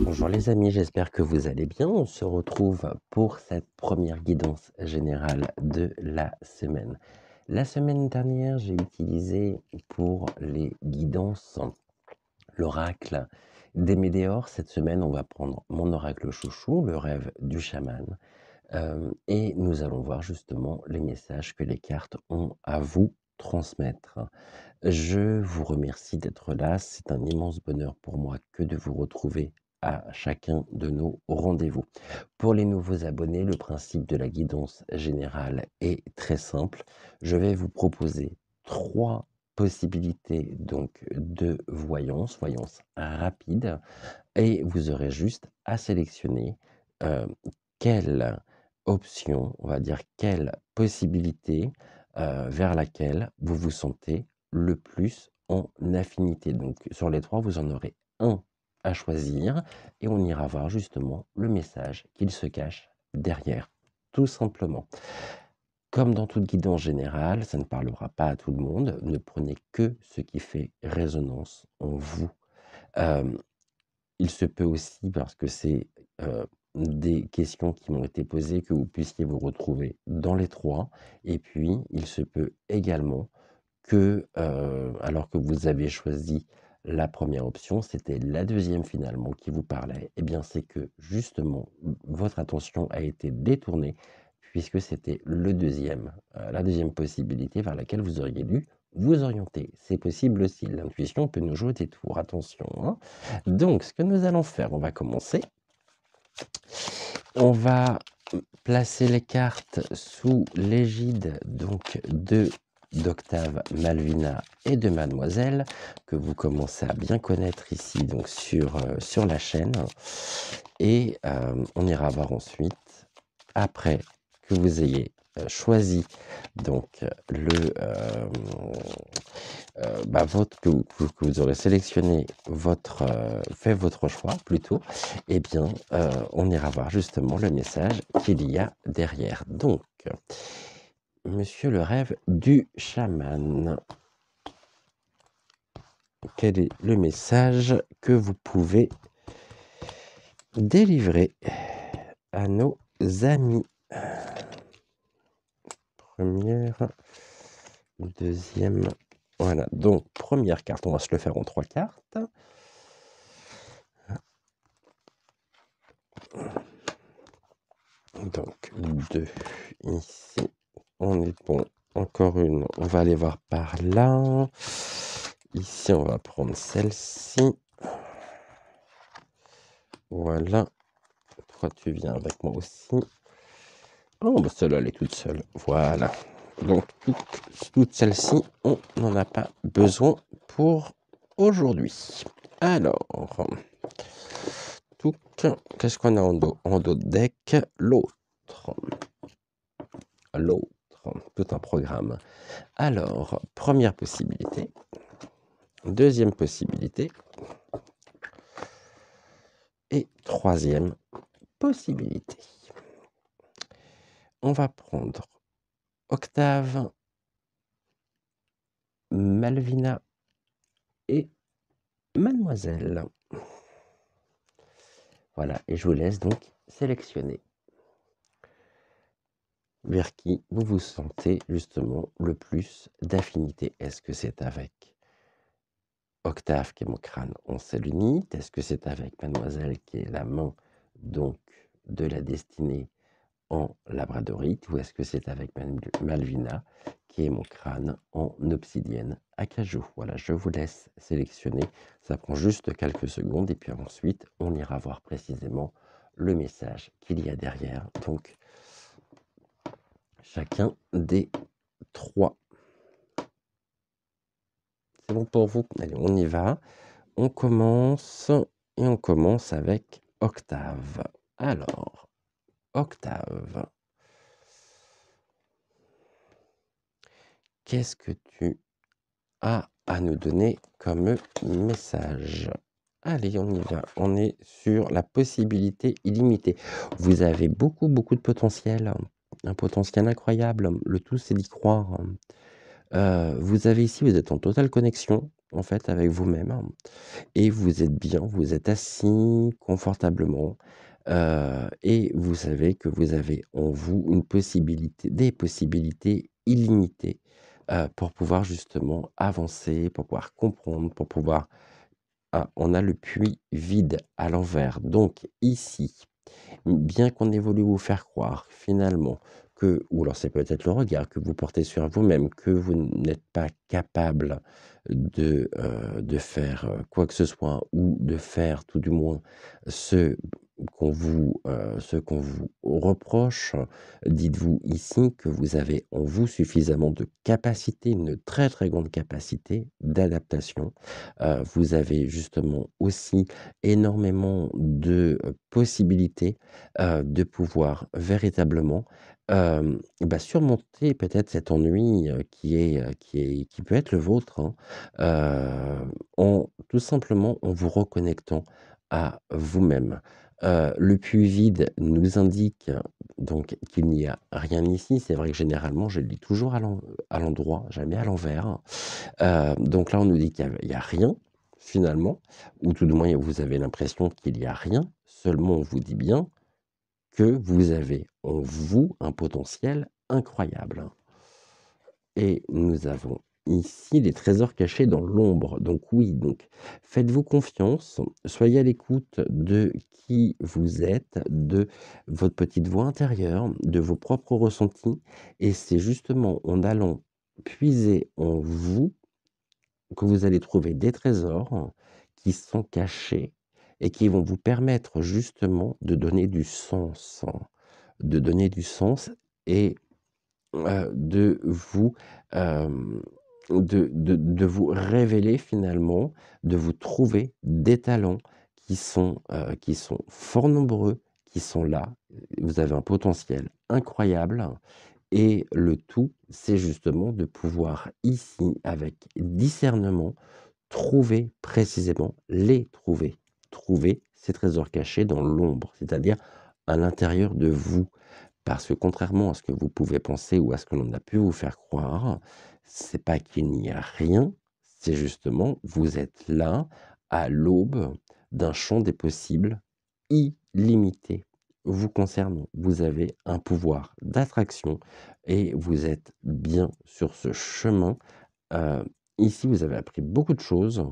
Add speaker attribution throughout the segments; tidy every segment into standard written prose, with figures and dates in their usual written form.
Speaker 1: Bonjour les amis, j'espère que vous allez bien. On se retrouve pour cette première guidance générale de la semaine. La semaine dernière, j'ai utilisé pour les guidances l'oracle des Médéors. Cette semaine, on va prendre mon oracle chouchou, le rêve du chaman. Et nous allons voir justement les messages que les cartes ont à vous transmettre. Je vous remercie d'être là. C'est un immense bonheur pour moi que de vous retrouver à chacun de nos rendez-vous. Pour les nouveaux abonnés, le principe de la guidance générale est très simple. Je vais vous proposer 3 possibilités donc de voyance rapide, et vous aurez juste à sélectionner quelle option, on va dire quelle possibilité vers laquelle vous vous sentez le plus en affinité. Donc sur les 3, vous en aurez un à choisir et on ira voir justement le message qu'il se cache derrière, tout simplement. Comme dans toute guidance générale, ça ne parlera pas à tout le monde. Ne prenez que ce qui fait résonance en vous. Il se peut aussi, parce que c'est des questions qui m'ont été posées, que vous puissiez vous retrouver dans les 3. Et puis, il se peut également que, alors que vous avez choisi la première option, c'était la deuxième finalement qui vous parlait, et bien c'est que justement, votre attention a été détournée, puisque c'était le deuxième, la deuxième possibilité vers laquelle vous auriez dû vous orienter. C'est possible aussi, l'intuition peut nous jouer des tours, attention, hein. Donc, ce que nous allons faire, on va commencer. On va placer les cartes sous l'égide donc d'Octave, Malvina et de Mademoiselle, que vous commencez à bien connaître ici donc sur la chaîne. Et on ira voir ensuite, après que vous ayez choisi donc que vous aurez sélectionné fait votre choix plutôt, eh bien, on ira voir justement le message qu'il y a derrière. Donc, monsieur le rêve du chaman, quel est le message que vous pouvez délivrer à nos amis? Première, deuxième, voilà. Donc, première carte, on va se le faire en 3 cartes. Donc 2 ici, on est bon. Encore une, on va aller voir par là. Ici, on va prendre celle-ci. Voilà. Toi, tu viens avec moi aussi. Oh, bah celle-là, elle est toute seule. Voilà. Donc, toutes celles-ci, on n'en a pas besoin pour aujourd'hui. Alors, qu'est-ce qu'on a en dos? En dos de deck, l'autre, tout un programme. Alors, première possibilité, deuxième possibilité et troisième possibilité. On va prendre Octave, Malvina et Mademoiselle. Voilà, et je vous laisse donc sélectionner vers qui vous vous sentez justement le plus d'affinité. Est-ce que c'est avec Octave qui est mon crâne en sélénite? Est-ce que c'est avec Mademoiselle qui est la main donc de la destinée en labradorite, ou est-ce que c'est avec Malvina qui est mon crâne en obsidienne acajou? Voilà, je vous laisse sélectionner. Ça prend juste quelques secondes et puis ensuite on ira voir précisément le message qu'il y a derrière. Donc chacun des 3. C'est bon pour vous? Allez, on y va. On commence avec Octave. Alors, Octave, qu'est-ce que tu as à nous donner comme message? Allez, on y va. On est sur la possibilité illimitée. Vous avez beaucoup, beaucoup de potentiel, un potentiel incroyable. Le tout, c'est d'y croire. Vous avez ici, vous êtes en totale connexion, en fait, avec vous-même et vous êtes bien, vous êtes assis confortablement, et vous savez que vous avez en vous une possibilité des possibilités illimitées, pour pouvoir justement avancer, pour pouvoir comprendre, pour pouvoir on a le puits vide à l'envers. Donc ici, bien qu'on ait voulu vous faire croire finalement que ou alors c'est peut-être le regard que vous portez sur vous-même, que vous n'êtes pas capable de faire, quoi que ce soit ou de faire tout du moins ce ce qu'on vous reproche. Dites-vous ici que vous avez en vous suffisamment de capacité, une très, très grande capacité d'adaptation. Vous avez justement aussi énormément de, possibilités, de pouvoir véritablement, surmonter peut-être cet ennui, qui peut être le vôtre, hein, en tout simplement en vous reconnectant à vous-même. Le puits vide nous indique donc qu'il n'y a rien ici. C'est vrai que généralement je le lis toujours à l'endroit, jamais à l'envers. Donc là on nous dit qu'il y a rien finalement, ou tout du moins vous avez l'impression qu'il y a rien, seulement on vous dit bien que vous avez en vous un potentiel incroyable. Et nous avons ici les trésors cachés dans l'ombre. Donc oui, donc faites-vous confiance, soyez à l'écoute de qui vous êtes, de votre petite voix intérieure, de vos propres ressentis. Et c'est justement en allant puiser en vous que vous allez trouver des trésors qui sont cachés et qui vont vous permettre justement de donner du sens et de vous, de vous révéler finalement, de vous trouver des talents qui sont fort nombreux, qui sont là. Vous avez un potentiel incroyable et le tout, c'est justement de pouvoir ici, avec discernement, trouver précisément, trouver ces trésors cachés dans l'ombre, c'est-à-dire à l'intérieur de vous. Parce que contrairement à ce que vous pouvez penser ou à ce que l'on a pu vous faire croire, c'est pas qu'il n'y a rien, c'est justement vous êtes là à l'aube d'un champ des possibles illimité vous concernant. Vous avez un pouvoir d'attraction et vous êtes bien sur ce chemin. Heu, Ici, vous avez appris beaucoup de choses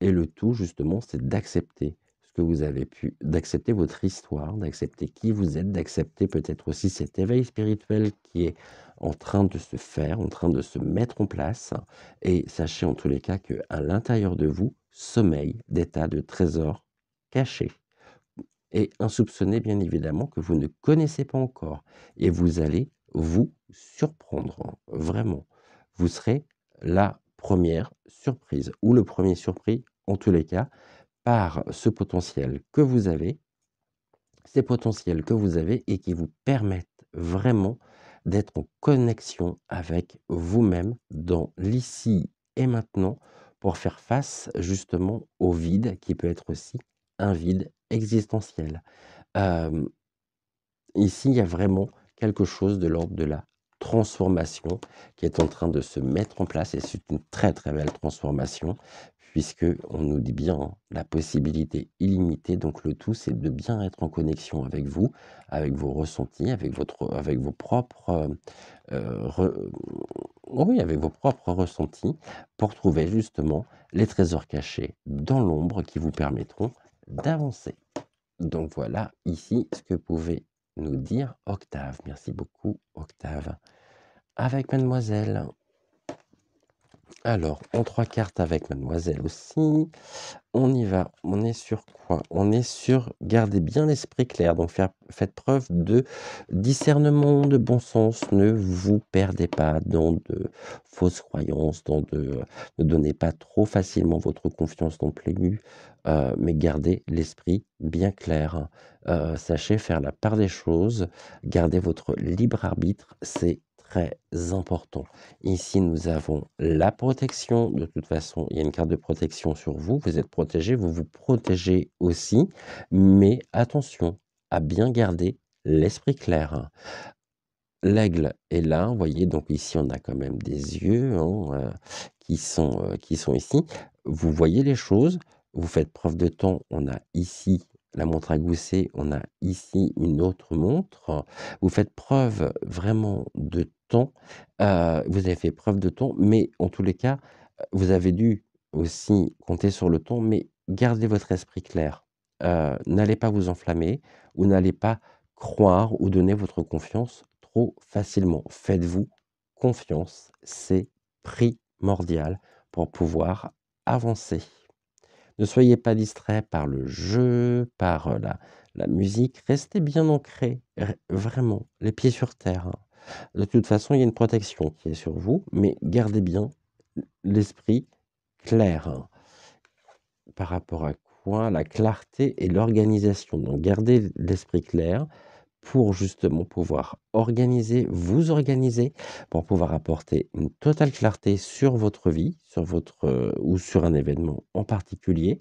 Speaker 1: et le tout justement, c'est d'accepter ce que vous avez pu d'accepter votre histoire, d'accepter qui vous êtes, d'accepter peut-être aussi cet éveil spirituel qui est en train de se faire, en train de se mettre en place et sachez en tous les cas qu'à l'intérieur de vous sommeillent des tas de trésors cachés et insoupçonnés bien évidemment que vous ne connaissez pas encore et vous allez vous surprendre, vraiment. Vous serez la première surprise ou le premier surpris en tous les cas par ce potentiel que vous avez, ces potentiels que vous avez et qui vous permettent vraiment d'être en connexion avec vous-même dans l'ici et maintenant pour faire face justement au vide qui peut être aussi un vide existentiel. Hem, Ici, il y a vraiment quelque chose de l'ordre de la transformation qui est en train de se mettre en place et c'est une très, très belle transformation puisque on nous dit bien, hein, la possibilité illimitée. Donc le tout, c'est de bien être en connexion avec vos ressentis, avec vos propres, re oui, avec vos propres ressentis pour trouver justement les trésors cachés dans l'ombre qui vous permettront d'avancer. Donc voilà ici ce que pouvait nous dire Octave. Merci beaucoup Octave. Avec mademoiselle. Alors, en 3 cartes avec mademoiselle aussi. On y va. On est sur quoi? On est sur garder bien l'esprit clair, donc faites preuve de discernement, de bon sens. Ne vous perdez pas dans de fausses croyances, ne donnez pas trop facilement votre confiance non plus, mais gardez l'esprit bien clair. Sachez faire la part des choses, gardez votre libre arbitre, c'est très important. Ici, nous avons la protection. De toute façon, il y a une carte de protection sur vous. Vous êtes protégé, vous vous protégez aussi. Mais attention à bien garder l'esprit clair. L'aigle est là, vous voyez, donc ici on a quand même des yeux hein, qui sont ici. Vous voyez les choses, vous faites preuve de temps. On a ici la montre à gousset, on a ici une autre montre. Vous faites preuve vraiment de temps, vous avez fait preuve de temps, mais en tous les cas, vous avez dû aussi compter sur le temps, mais gardez votre esprit clair. N'allez pas vous enflammer ou n'allez pas croire ou donner votre confiance trop facilement. Faites-vous confiance, c'est primordial pour pouvoir avancer. Ne soyez pas distrait par le jeu, par la musique. Restez bien ancré, vraiment, les pieds sur terre. Hein. De toute façon, il y a une protection qui est sur vous, mais gardez bien l'esprit clair. Hein. Par rapport à quoi? La clarté et l'organisation. Donc, gardez l'esprit clair pour justement pouvoir vous organiser, pour pouvoir apporter une totale clarté sur votre vie, sur votre ou sur un événement en particulier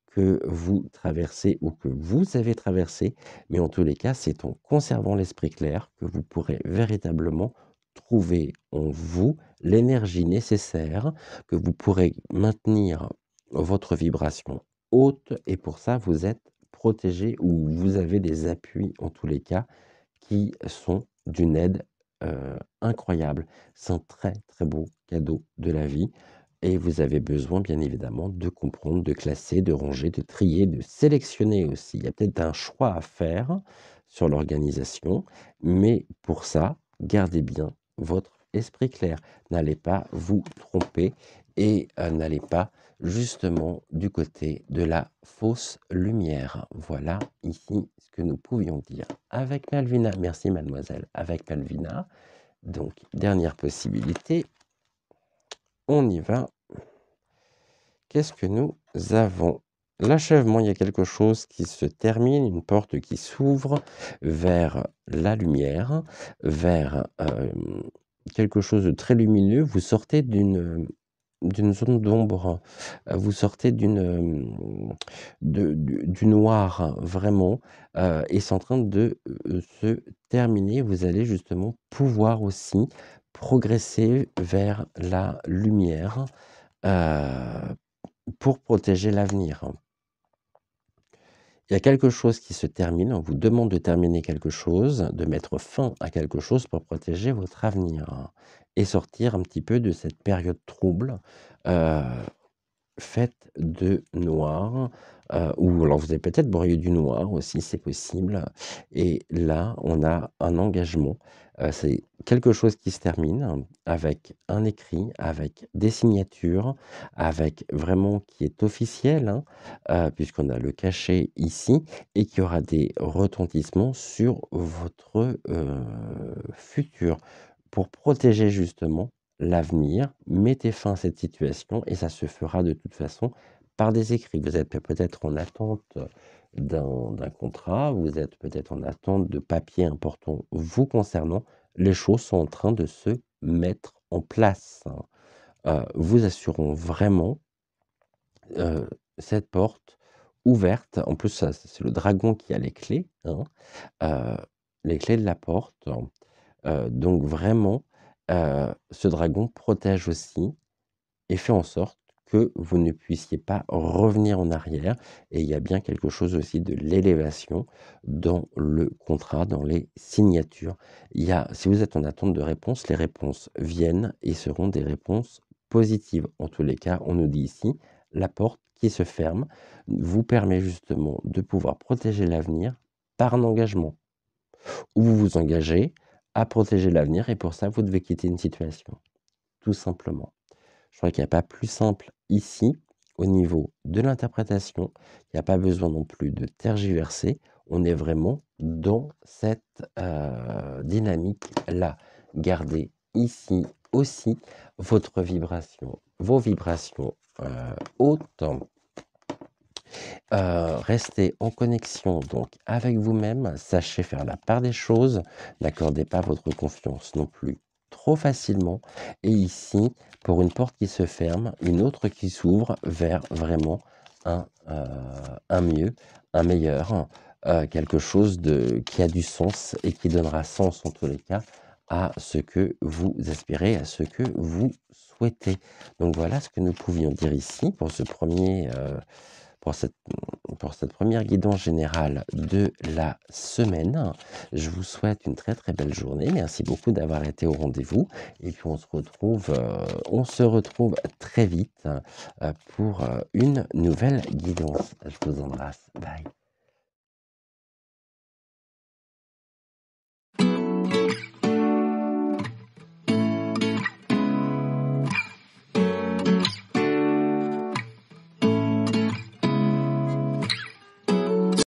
Speaker 1: que vous traversez ou que vous avez traversé. Mais en tous les cas, c'est en conservant l'esprit clair que vous pourrez véritablement trouver en vous l'énergie nécessaire, que vous pourrez maintenir votre vibration haute et pour ça, vous êtes protégé ou vous avez des appuis en tous les cas qui sont d'une aide incroyable. C'est un très très beau cadeau de la vie et vous avez besoin bien évidemment de comprendre, de classer, de ranger, de trier, de sélectionner aussi. Il y a peut-être un choix à faire sur l'organisation, mais pour ça, gardez bien votre esprit clair. N'allez pas vous tromper et n'allez pas justement du côté de la fausse lumière. Voilà ici ce que nous pouvions dire avec Malvina. Merci mademoiselle, avec Malvina. Donc, dernière possibilité. On y va. Qu'est-ce que nous avons? L'achèvement, il y a quelque chose qui se termine, une porte qui s'ouvre vers la lumière, vers quelque chose de très lumineux. Vous sortez d'une zone d'ombre, vous sortez du noir hein, vraiment, et c'est en train de se terminer. Vous allez justement pouvoir aussi progresser vers la lumière pour protéger l'avenir. Il y a quelque chose qui se termine, on vous demande de terminer quelque chose, de mettre fin à quelque chose pour protéger votre avenir et sortir un petit peu de cette période trouble faite de noir, ou alors vous avez peut-être broyé du noir aussi, c'est possible. Et là, on a un engagement. C'est quelque chose qui se termine avec un écrit, avec des signatures, avec vraiment qui est officiel, hein, puisqu'on a le cachet ici, et qui aura des retentissements sur votre futur pour protéger justement l'avenir. Mettez fin à cette situation et ça se fera de toute façon par des écrits. Vous êtes peut-être en attente d'un contrat, vous êtes peut-être en attente de papiers importants vous concernant. Les choses sont en train de se mettre en place. Vous assurons vraiment cette porte ouverte. En plus, c'est le dragon qui a les clés, hein, les clés de la porte. Donc vraiment, ce dragon protège aussi et fait en sorte que vous ne puissiez pas revenir en arrière et il y a bien quelque chose aussi de l'élévation dans le contrat, dans les signatures. Si vous êtes en attente de réponse, les réponses viennent et seront des réponses positives. En tous les cas, on nous dit ici, la porte qui se ferme vous permet justement de pouvoir protéger l'avenir par un engagement où vous vous engagez à protéger l'avenir et pour ça, vous devez quitter une situation, tout simplement. Je crois qu'il n'y a pas plus simple ici, au niveau de l'interprétation. Il n'y a pas besoin non plus de tergiverser. On est vraiment dans cette dynamique-là. Gardez ici aussi votre vibration, vos vibrations hautes. Restez en connexion donc avec vous-même. Sachez faire la part des choses. N'accordez pas votre confiance non plus trop facilement. Et ici, pour une porte qui se ferme, une autre qui s'ouvre vers vraiment un mieux, un meilleur, quelque chose qui a du sens et qui donnera sens en tous les cas à ce que vous espérez, à ce que vous souhaitez. Donc voilà ce que nous pouvions dire ici pour ce premier, pour cette, pour cette première guidance générale de la semaine. Je vous souhaite une très très belle journée. Merci beaucoup d'avoir été au rendez-vous. Et puis on se retrouve très vite pour une nouvelle guidance. Je vous embrasse. Bye.